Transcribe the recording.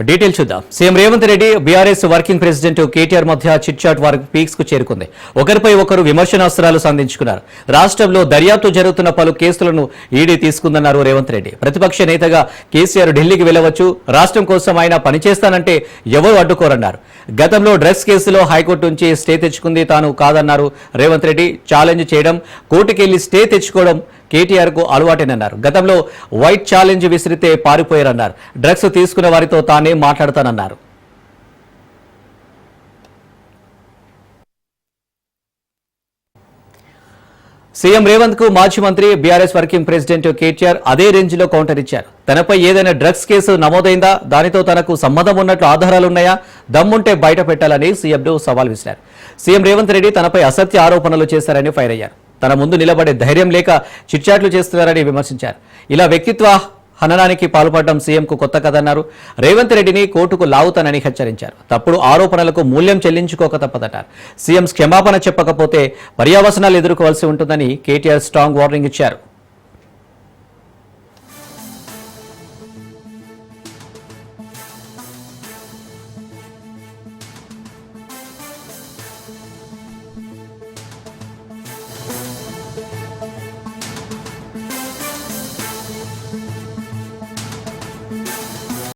Detail చూద్దాం. CM Revanth Reddy BRS working president KTR మధ్య chit chat వారి పీక్స్ కు చేరుకుంది. ఒకరిపై ఒకరు విమర్శనాస్త్రాలు సంధించుకున్నారు. రాష్ట్రంలో దర్యాప్తు జరుగుతున్న పలు కేసులను ఈడీ తీసుకుందన్నారు రేవంత్ రెడ్డి. ప్రతిపక్ష నేతగా కేసీఆర్ ఢిల్లీకి వెళ్లవచ్చు, రాష్ట్రం కోసం ఆయన పనిచేస్తానంటే ఎవరు అడ్డుకోరన్నారు. గతంలో డ్రగ్స్ కేసులో హైకోర్టు నుంచి స్టే తెచ్చుకుంది తాను కాదన్నారు రేవంత్ రెడ్డి. ఛాలెంజ్ చేయడం, కోర్టుకెళ్లి స్టే తెచ్చుకోవడం కేటీఆర్ కు అలవాటేనన్నారు. గతంలో వైట్ ఛాలెంజ్ విసిరితే పారిపోయారన్నారు. డ్రగ్స్ తీసుకున్న వారితో తానే మాట్లాడతానన్నారు. సీఎం రేవంత్ కు మాజీ మంత్రి బీఆర్ఎస్ వర్కింగ్ ప్రెసిడెంట్ కేటీఆర్ అదే రేంజ్ లో కౌంటర్ ఇచ్చారు. తనపై ఏదైనా డ్రగ్స్ కేసు నమోదైందా, దానితో తనకు సంబంధం ఉన్నట్లు ఆధారాలున్నాయా, దమ్ముంటే బయట పెట్టాలని సీఎంను సవాల్ విసిరారు. సీఎం రేవంత్ రెడ్డి తనపై అసత్య ఆరోపణలు చేశారని ఫైర్ అయ్యారు. తన ముందు నిలబడే ధైర్యం లేక చిట్చాట్లు చేస్తున్నారని విమర్శించారు. ఇలా వ్యక్తిత్వ హననానికి పాల్పడడం సీఎంకు కొత్త కదన్నారు. రేవంత్ రెడ్డిని కోర్టుకు లాగుతానని హెచ్చరించారు. తప్పుడు ఆరోపణలకు మూల్యం చెల్లించుకోక తప్పదన్నారు. సీఎం క్షమాపణ చెప్పకపోతే పర్యావసనాలు ఎదుర్కోవాల్సి ఉంటుందని కేటీఆర్ స్ట్రాంగ్ వార్నింగ్ ఇచ్చారు.